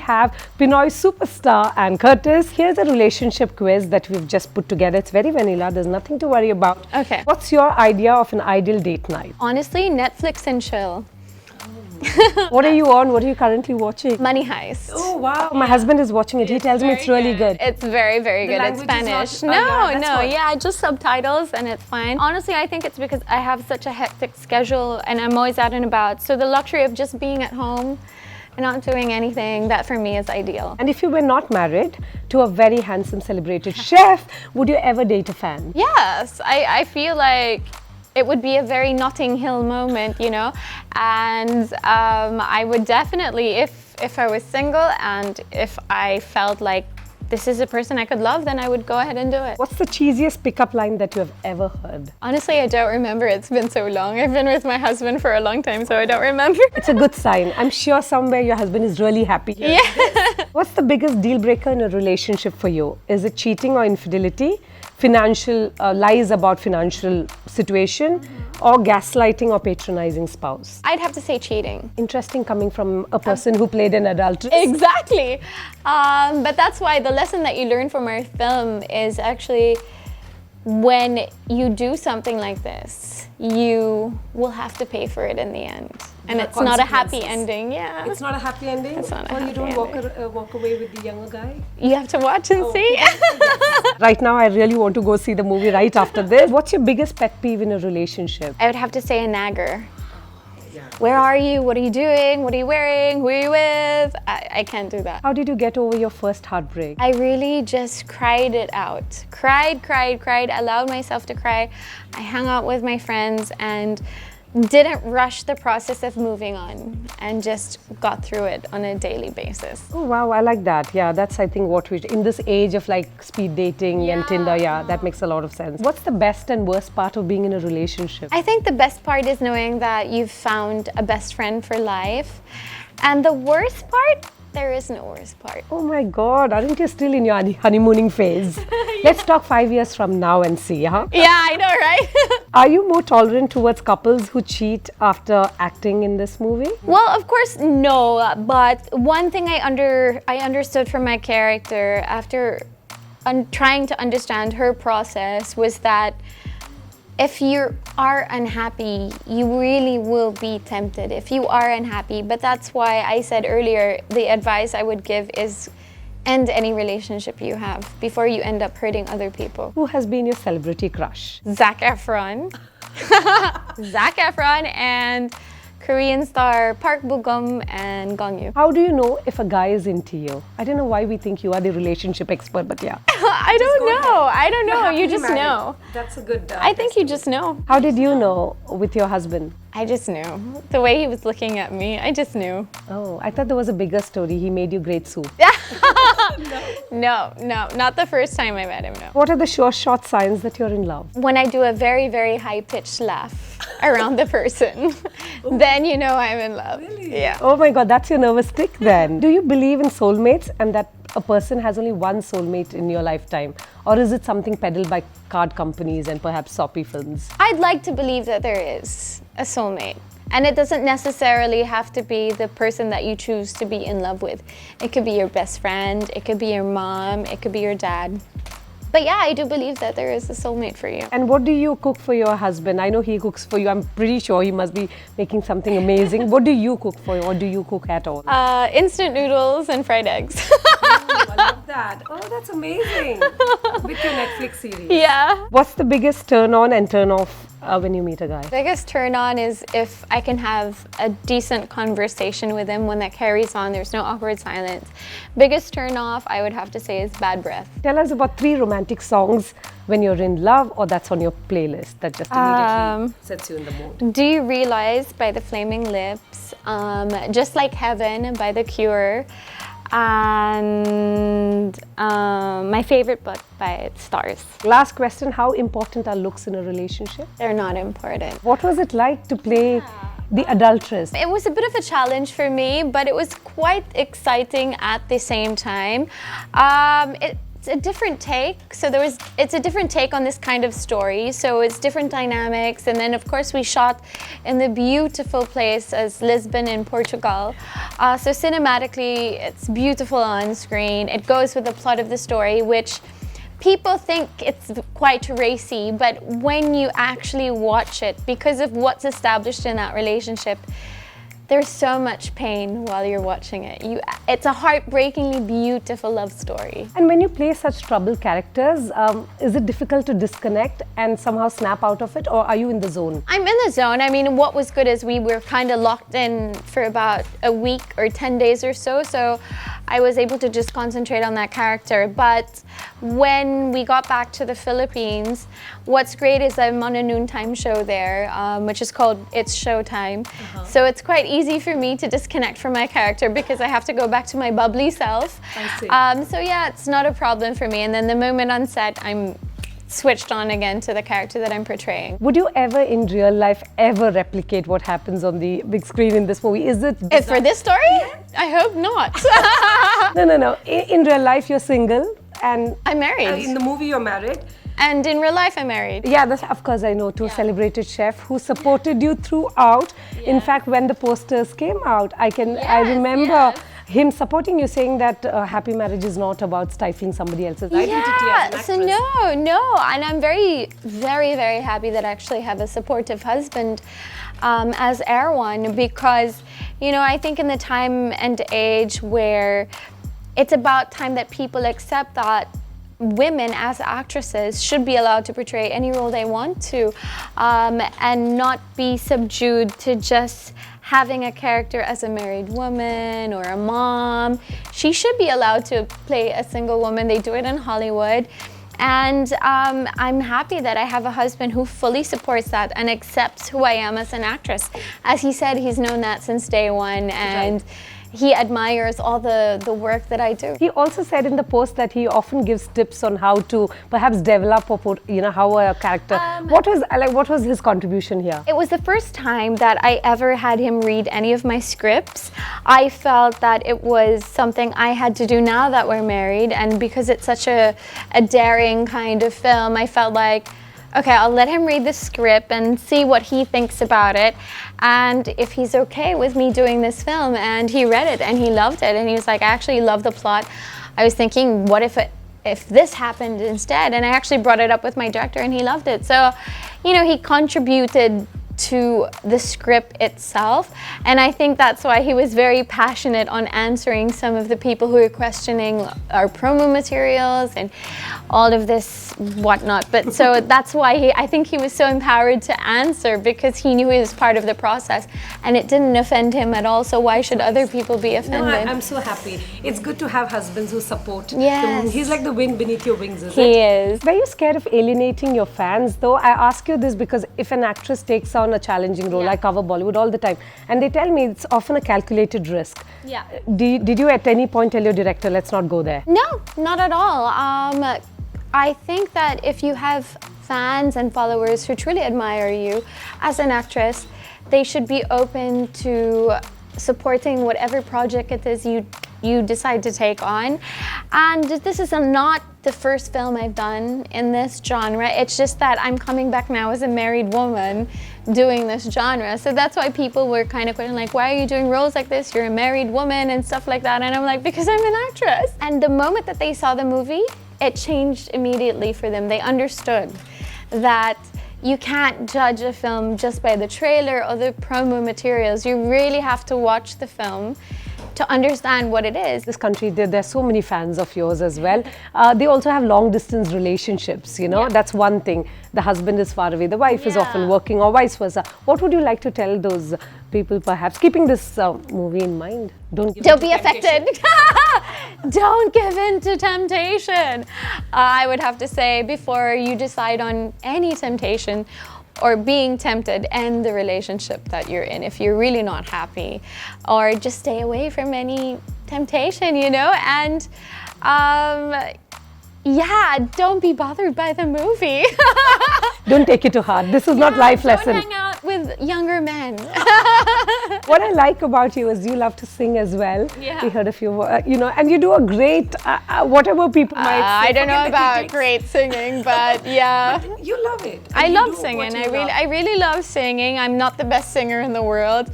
have Pinoy superstar and Curtis. Here's a relationship quiz that we've just put together. It's very vanilla. There's nothing to worry about. Okay. What's your idea of an ideal date night? Honestly, Netflix and chill. What are you on? What are you currently watching? Money Heist. Oh, wow. My husband is watching it. He tells me it's really good. It's very, very good. It's Spanish. Yeah, just subtitles and it's fine. Honestly, I think it's because I have such a hectic schedule and I'm always out and about. So the luxury of just being at home and not doing anything, that for me is ideal. And if you were not married to a very handsome, celebrated chef, would you ever date a fan? Yes, I feel like it would be a very Notting Hill moment, you know, and I would definitely, if I was single and if I felt like this is a person I could love, then I would go ahead and do it. What's the cheesiest pickup line that you have ever heard? Honestly, I don't remember. It's been so long. I've been with my husband for a long time, so I don't remember. It's a good sign. I'm sure somewhere your husband is really happy. Yeah. What's the biggest deal breaker in a relationship for you? Is it cheating or infidelity? Financial lies about financial situation, or gaslighting or patronizing spouse? I'd have to say cheating. Interesting coming from a person who played an adulteress. Exactly. But that's why the lesson that you learn from our film is actually when you do something like this, you will have to pay for it in the end. And it's not a happy ending, yeah. It's not a happy ending? It's not a happy you don't ending. walk away with the younger guy? You have to watch and see. Right now, I really want to go see the movie right after this. What's your biggest pet peeve in a relationship? I would have to say a nagger. Where are you? What are you doing? What are you wearing? Who are you with? I can't do that. How did you get over your first heartbreak? I really just cried it out. Cried, allowed myself to cry. I hung out with my friends and didn't rush the process of moving on and just got through it on a daily basis. Oh wow, I like that. Yeah, that's I think what we, in this age of like speed dating and Tinder, that makes a lot of sense. What's the best and worst part of being in a relationship? I think the best part is knowing that you've found a best friend for life. And the worst part, there is no worst part. Oh my God, aren't you still in your honeymooning phase? Let's talk 5 years from now and see, huh? Yeah, I know, right? Are you more tolerant towards couples who cheat after acting in this movie? Well, of course, no. But one thing I understood from my character after trying to understand her process was that if you are unhappy, you really will be tempted if you are unhappy. But that's why I said earlier, the advice I would give is end any relationship you have before you end up hurting other people. Who has been your celebrity crush? Zac Efron. Zac Efron and Korean star Park Bo-gum and Gong Yoo. How do you know if a guy is into you? I don't know why we think you are the relationship expert, but yeah. I don't know. You just know. That's a good I think you just know. How did you know with your husband? I just knew. The way he was looking at me, I just knew. Oh, I thought there was a bigger story. He made you great soup. No, not the first time I met him, no. What are the sure shot signs that you're in love? When I do a very, very high-pitched laugh around the person, then you know I'm in love. Really? Yeah. Oh my God, that's your nervous tick then. Do you believe in soulmates and that a person has only one soulmate in your lifetime? Or is it something peddled by card companies and perhaps soppy films? I'd like to believe that there is a soulmate. And it doesn't necessarily have to be the person that you choose to be in love with. It could be your best friend, it could be your mom, it could be your dad. But yeah, I do believe that there is a soulmate for you. And what do you cook for your husband? I know he cooks for you. I'm pretty sure he must be making something amazing. What do you cook for you, or do you cook at all? Instant noodles and fried eggs. Oh, I love that. Oh, that's amazing. With your Netflix series. Yeah. What's the biggest turn on and turn off when you meet a guy? Biggest turn on is if I can have a decent conversation with him, one that carries on, there's no awkward silence. Biggest turn off, I would have to say, is bad breath. Tell us about 3 romantic songs when you're in love or that's on your playlist that just immediately sets you in the mood. Do You Realize by the Flaming Lips, Just Like Heaven by The Cure, and my favorite book by Stars. Last question, how important are looks in a relationship? They're not important. What was it like to play the adulteress? It was a bit of a challenge for me, but it was quite exciting at the same time. it's a different take. So it's a different take on this kind of story. So it's different dynamics. And then of course we shot in the beautiful place as Lisbon in Portugal. So cinematically, it's beautiful on screen. It goes with the plot of the story, which people think it's quite racy, but when you actually watch it, because of what's established in that relationship, there's so much pain while you're watching it. It's a heartbreakingly beautiful love story. And when you play such troubled characters, is it difficult to disconnect and somehow snap out of it, or are you in the zone? I'm in the zone. I mean, what was good is we were kind of locked in for about a week or 10 days or so, so I was able to just concentrate on that character. But when we got back to the Philippines, what's great is I'm on a noontime show there, which is called It's Showtime. So it's quite easy for me to disconnect from my character because I have to go back to my bubbly self. I see. So yeah, it's not a problem for me. And then the moment on set, I'm switched on again to the character that I'm portraying. Would you ever in real life ever replicate what happens on the big screen in this movie? Is it For this story? I hope not. No. In real life, you're single, and I'm married. in the movie, you're married. And in real life, I'm married. Yeah, that's, of course I know, to a celebrated chef who supported you throughout. In fact, when the posters came out, I remember him supporting you, saying that happy marriage is not about stifling somebody else's identity as an actress. So no, and I'm very, very, very happy that I actually have a supportive husband as Erwan, because, you know, I think in the time and age where it's about time that people accept that women as actresses should be allowed to portray any role they want to, and not be subdued to just having a character as a married woman or a mom. She should be allowed to play a single woman. They do it in Hollywood. And I'm happy that I have a husband who fully supports that and accepts who I am as an actress. As he said, he's known that since day one, and he admires all the work that I do. He also said in the post that he often gives tips on how to perhaps develop or put, how a character. What was his contribution here? It was the first time that I ever had him read any of my scripts. I felt that it was something I had to do now that we're married, and because it's such a daring kind of film, I felt like, okay, I'll let him read the script and see what he thinks about it, and if he's okay with me doing this film. And he read it and he loved it, and he was like, I actually love the plot. I was thinking, what if this happened instead? And I actually brought it up with my director and he loved it. So, he contributed to the script itself, and I think that's why he was very passionate on answering some of the people who were questioning our promo materials and all of this whatnot. But so that's why I think he was so empowered to answer, because he knew he was part of the process and it didn't offend him at all. So why should other people be offended? No, I'm so happy. It's good to have husbands who support. Yes. He's like the wind beneath your wings, isn't He it? is. Were you scared of alienating your fans though? I ask you this because if an actress takes on a challenging role, I cover Bollywood all the time, and they tell me it's often a calculated risk. Yeah. Did you at any point tell your director, let's not go there? No, not at all. I think that if you have fans and followers who truly admire you as an actress, they should be open to supporting whatever project it is you decide to take on. And this is not the first film I've done in this genre. It's just that I'm coming back now as a married woman doing this genre. So that's why people were kind of questioning, like, why are you doing roles like this? You're a married woman and stuff like that. And I'm like, because I'm an actress. And the moment that they saw the movie, it changed immediately for them. They understood that you can't judge a film just by the trailer or the promo materials. You really have to watch the film to understand what it is. This country, there are so many fans of yours as well. They also have long distance relationships, That's one thing. The husband is far away, the wife is often working, or vice versa. What would you like to tell those people, perhaps, keeping this movie in mind? Don't be affected. Don't give in to temptation. I would have to say, before you decide on any temptation or being tempted, end the relationship that you're in if you're really not happy, or just stay away from any temptation, and don't be bothered by the movie. Don't take it to heart. This is not life lesson. Don't hang out with younger men. What I like about you is you love to sing as well. Yeah. We heard a few, and you do a great, whatever people might say. I don't know Forget the about critics. great singing, but yeah. You love it. I And you love do what singing. you love. I really love singing. I'm not the best singer in the world,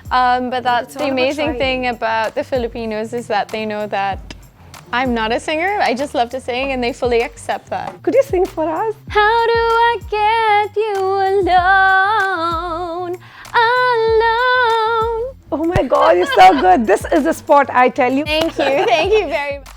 but that's it's the all about amazing trying. thing about the Filipinos is that they know that I'm not a singer. I just love to sing, and they fully accept that. Could you sing for us? How do I get you alone, alone? Oh my God, you're so good. This is a spot, I tell you. Thank you very much.